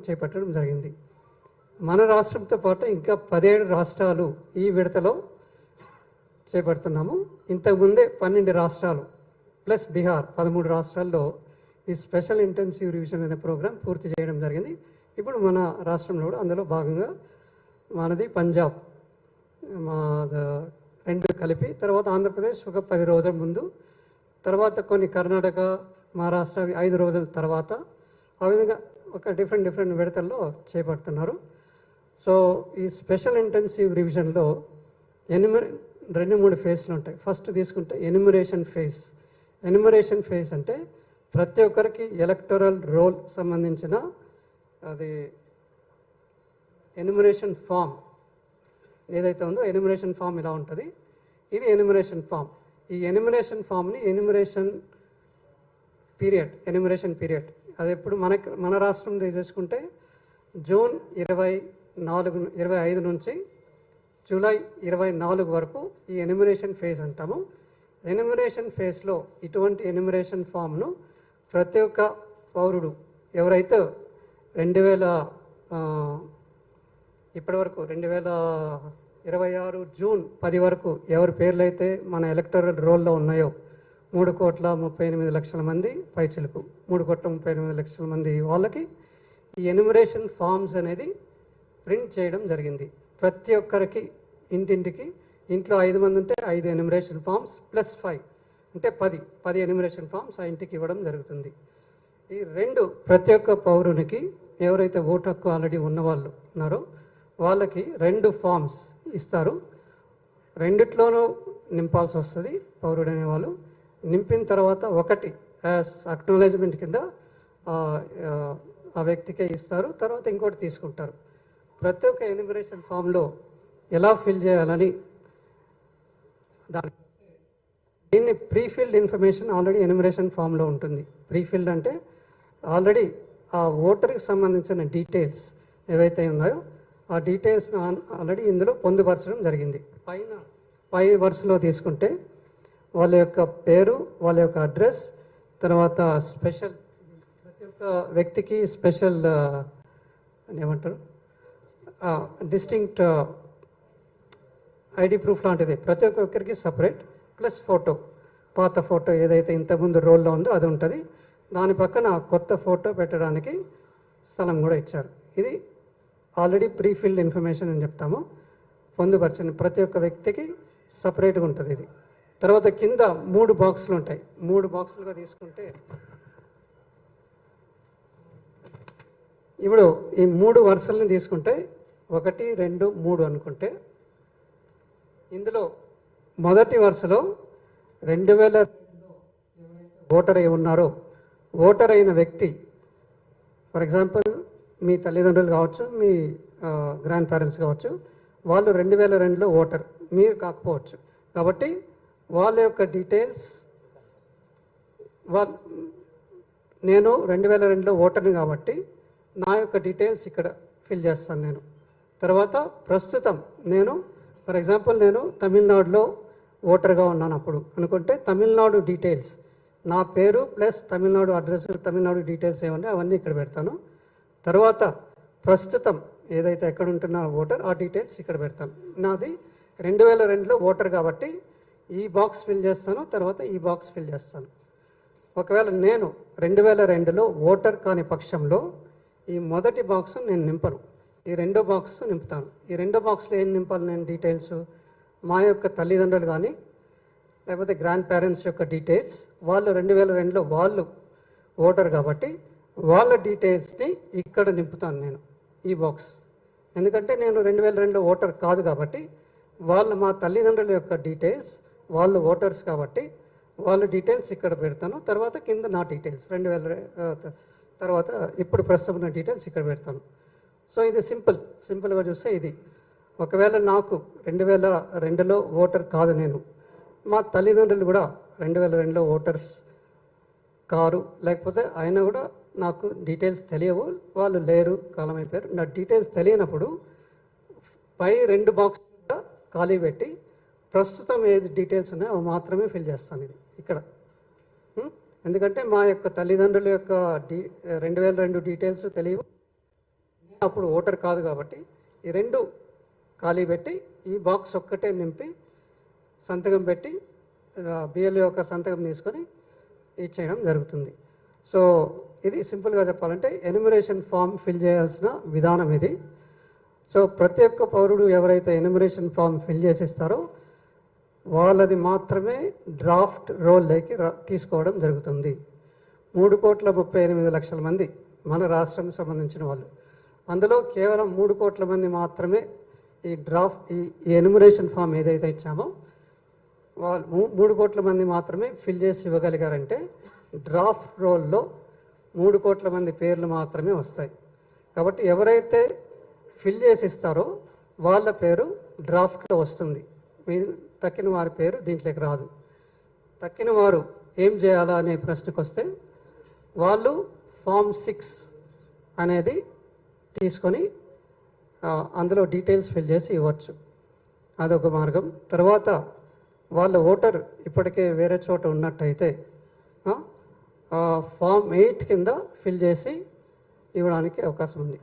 చేపట్టడం జరిగింది. మన రాష్ట్రంతో పాటు ఇంకా 17 రాష్ట్రాలు ఈ విడతలో చేపడుతున్నాము. ఇంతకుముందే 12 రాష్ట్రాలు ప్లస్ బీహార్ 13 రాష్ట్రాల్లో ఈ స్పెషల్ ఇంటెన్సివ్ రివిజన్ అనే ప్రోగ్రాం పూర్తి చేయడం జరిగింది. ఇప్పుడు మన రాష్ట్రంలో కూడా అందులో భాగంగా మనది పంజాబ్ మా రెండు కలిపి, తర్వాత ఆంధ్రప్రదేశ్ ఒక 10 రోజుల ముందు, తర్వాత కొన్ని కర్ణాటక, మహారాష్ట్ర 5 రోజుల తర్వాత, ఆ విధంగా ఒక డిఫరెంట్ విడతల్లో చేపడుతున్నారు. సో ఈ స్పెషల్ ఇంటెన్సివ్ రివిజన్లో 2-3 ఫేజ్లు ఉంటాయి. ఫస్ట్ తీసుకుంటే ఎన్యుమరేషన్ ఫేజ్. ఎన్యుమరేషన్ ఫేజ్ అంటే ప్రతి ఒక్కరికి ఎలక్టోరల్ రోల్ సంబంధించిన అది ఎన్యుమరేషన్ ఫామ్ ఏదైతే ఉందో ఎన్యుమరేషన్ ఫామ్ ఇలా ఉంటుంది. ఇది ఎన్యుమరేషన్ ఫామ్. ఈ ఎన్యుమరేషన్ ఫామ్ని ఎన్యుమరేషన్ పీరియడ్ అది ఎప్పుడు మన రాష్ట్రం తీసుకుంటే జూన్ 25 నుంచి జూలై 24 వరకు ఈ ఎన్యుమరేషన్ ఫేజ్ అంటాము. ఎన్యుమరేషన్ ఫేజ్లో ఇటువంటి ఎన్యుమరేషన్ ఫామ్ను ప్రతి ఒక్క పౌరుడు ఎవరైతే 2026 జూన్ 10 వరకు ఎవరి పేర్లు అయితే మన ఎలక్టోరల్ రోల్లో ఉన్నాయో 3,38,00,000 మంది పైచిలుకు 3,38,00,000 మంది వాళ్ళకి ఈ ఎన్యుమరేషన్ ఫామ్స్ అనేది ప్రింట్ చేయడం జరిగింది. ప్రతి ఒక్కరికి ఇంటింటికి, ఇంట్లో 5 మంది ఉంటే 5 ఎన్యుమరేషన్ ఫామ్స్ ప్లస్ 5 అంటే 10 ఎన్యుమరేషన్ ఫామ్స్ ఆ ఇంటికి ఇవ్వడం జరుగుతుంది. ఈ రెండు ప్రతి ఒక్క పౌరునికి ఎవరైతే ఓటు హక్కు ఆల్రెడీ ఉన్నవాళ్ళు ఉన్నారో వాళ్ళకి 2 ఫామ్స్ ఇస్తారు. రెండిట్లోనూ నింపాల్సి వస్తుంది పౌరుడు అనేవాళ్ళు. నింపిన తర్వాత ఒకటి యాజ్ అక్నాలెడ్జ్మెంట్ కింద ఆ వ్యక్తికే ఇస్తారు, తర్వాత ఇంకోటి తీసుకుంటారు. ప్రతి ఒక్క ఎన్యుమరేషన్ ఫామ్లో ఎలా ఫిల్ చేయాలని దీన్ని ప్రీఫిల్డ్ ఇన్ఫర్మేషన్ ఆల్రెడీ ఎన్యుమరేషన్ ఫామ్లో ఉంటుంది. ప్రీఫిల్డ్ అంటే ఆల్రెడీ ఆ ఓటర్కి సంబంధించిన డీటెయిల్స్ ఏవైతే ఉన్నాయో ఆ డీటెయిల్స్ ఆల్రెడీ ఇందులో పొందుపరచడం జరిగింది. పై వరుసలో తీసుకుంటే వాళ్ళ యొక్క పేరు, వాళ్ళ యొక్క అడ్రస్, తర్వాత స్పెషల్ ప్రతి ఒక్క వ్యక్తికి స్పెషల్ ఏమంటారు డిస్టింక్ట్ ఐడి ప్రూఫ్ లాంటిది ప్రతి ఒక్కరికి సపరేట్, ప్లస్ ఫోటో, పాత ఫోటో ఏదైతే ఇంతకుముందు రోల్లో ఉందో అది ఉంటుంది. దాని పక్కన కొత్త ఫోటో పెట్టడానికి స్థలం కూడా ఇచ్చారు. ఇది ఆల్రెడీ ప్రీఫిల్డ్ ఇన్ఫర్మేషన్ అని చెప్తాము. పొందుపరచిన ప్రతి ఒక్క వ్యక్తికి సపరేట్గా ఉంటుంది ఇది. తర్వాత కింద 3 బాక్సులు ఉంటాయి. 3 బాక్సులుగా తీసుకుంటే ఇప్పుడు ఈ 3 వరుసలను తీసుకుంటే 1, 2, 3 అనుకుంటే ఇందులో మొదటి వరుసలో 2000 ఓటర్ అయి ఉన్నారో ఓటర్ అయిన వ్యక్తి, ఫర్ ఎగ్జాంపుల్ మీ తల్లిదండ్రులు కావచ్చు, మీ గ్రాండ్ పేరెంట్స్ కావచ్చు, వాళ్ళు 2002లో ఓటర్, మీరు కాకపోవచ్చు. కాబట్టి వాళ్ళ యొక్క డీటెయిల్స్ నేను 2002లో ఓటర్ని కాబట్టి నా యొక్క డీటెయిల్స్ ఇక్కడ ఫిల్ చేస్తాను నేను. తర్వాత ప్రస్తుతం నేను ఫర్ ఎగ్జాంపుల్ నేను తమిళనాడులో ఓటర్గా ఉన్నాను అప్పుడు అనుకుంటే తమిళనాడు డీటెయిల్స్, నా పేరు plus Tamil Nadu address, Tamil Nadu details ఏమన్నా అవన్నీ ఇక్కడ పెడతాను. తర్వాత ప్రస్తుతం ఏదైతే ఎక్కడ ఉంటున్న ఓటర్ ఆ డీటెయిల్స్ ఇక్కడ పెడతాను. నాది 2002లో ఓటర్ కాబట్టి ఈ బాక్స్ ఫిల్ చేస్తాను, తర్వాత ఈ బాక్స్ ఫిల్ చేస్తాను. ఒకవేళ నేను 2002లో ఓటర్ కాని పక్షంలో ఈ మొదటి బాక్స్ నేను నింపను, ఈ రెండో బాక్స్ నింపుతాను. ఈ రెండో బాక్స్లో ఏం నింపాలి నేను డీటెయిల్స్? మా యొక్క తల్లిదండ్రులు కానీ లేకపోతే గ్రాండ్ పేరెంట్స్ యొక్క డీటెయిల్స్, వాళ్ళు 2002లో వాళ్ళు ఓటర్ కాబట్టి వాళ్ళ డీటెయిల్స్ని ఇక్కడ నింపుతాను నేను ఈ బాక్స్. ఎందుకంటే నేను 2002లో ఓటర్ కాదు కాబట్టి మా తల్లిదండ్రుల యొక్క డీటెయిల్స్, వాళ్ళు ఓటర్స్ కాబట్టి వాళ్ళ డీటెయిల్స్ ఇక్కడ పెడతాను. తర్వాత కింద నా డీటెయిల్స్ 2000 తర్వాత ఇప్పుడు ప్రస్తుతం ఉన్న డీటెయిల్స్ ఇక్కడ పెడతాను. సో ఇది సింపుల్గా చూస్తే ఇది. ఒకవేళ నాకు 2002లో ఓటర్ కాదు నేను, మా తల్లిదండ్రులు కూడా 2002లో ఓటర్స్ కారు, లేకపోతే అయినా కూడా నాకు డీటెయిల్స్ తెలియవు, వాళ్ళు లేరు, కాలం అయిపోయారు, నా డీటెయిల్స్ తెలియనప్పుడు పై 2 బాక్స్ ఖాళీ పెట్టి ప్రస్తుతం ఏది డీటెయిల్స్ ఉన్నాయో అవి మాత్రమే ఫిల్ చేస్తాను ఇది ఇక్కడ. ఎందుకంటే మా యొక్క తల్లిదండ్రుల యొక్క 2002 డీటెయిల్స్ తెలియవు, అప్పుడు ఓటర్ కాదు కాబట్టి ఈ రెండు ఖాళీ పెట్టి ఈ బాక్స్ ఒక్కటే నింపి సంతకం పెట్టి బిఎల్ఓ యొక్క సంతకం తీసుకొని ఇచ్చేయడం జరుగుతుంది. సో ఇది సింపుల్గా చెప్పాలంటే ఎన్యుమరేషన్ ఫామ్ ఫిల్ చేయాల్సిన విధానం ఇది. సో ప్రతి ఒక్క పౌరుడు ఎవరైతే ఎన్యుమరేషన్ ఫామ్ ఫిల్ చేసిస్తారో వాళ్ళది మాత్రమే డ్రాఫ్ట్ రోల్లోకి తీసుకోవడం జరుగుతుంది. 3,38,00,000 మంది మన రాష్ట్రం సంబంధించిన వాళ్ళు, అందులో కేవలం 3 కోట్ల మంది మాత్రమే ఈ ఎన్యుమరేషన్ ఫామ్ ఏదైతే ఇచ్చామో వాళ్ళు 3 కోట్ల మంది మాత్రమే ఫిల్ చేసి ఇవ్వగలిగారంటే డ్రాఫ్ట్ రోల్లో 3 కోట్ల మంది పేర్లు మాత్రమే వస్తాయి. కాబట్టి ఎవరైతే ఫిల్ చేసి ఇస్తారో వాళ్ళ పేరు డ్రాఫ్ట్లో వస్తుంది, తక్కిన వారి పేరు దీంట్లోకి రాదు. తక్కిన వారు ఏం చేయాలా అనే ప్రశ్నకు వస్తే వాళ్ళు ఫామ్ 6 అనేది తీసుకొని అందులో డీటెయిల్స్ ఫిల్ చేసి ఇవ్వచ్చు, అదొక మార్గం. తర్వాత వాళ్ళ ఓటర్ ఇప్పటికే వేరే చోట ఉన్నట్టయితే ఫామ్ 8 కింద ఫిల్ చేసి ఇవ్వడానికి అవకాశం ఉంది.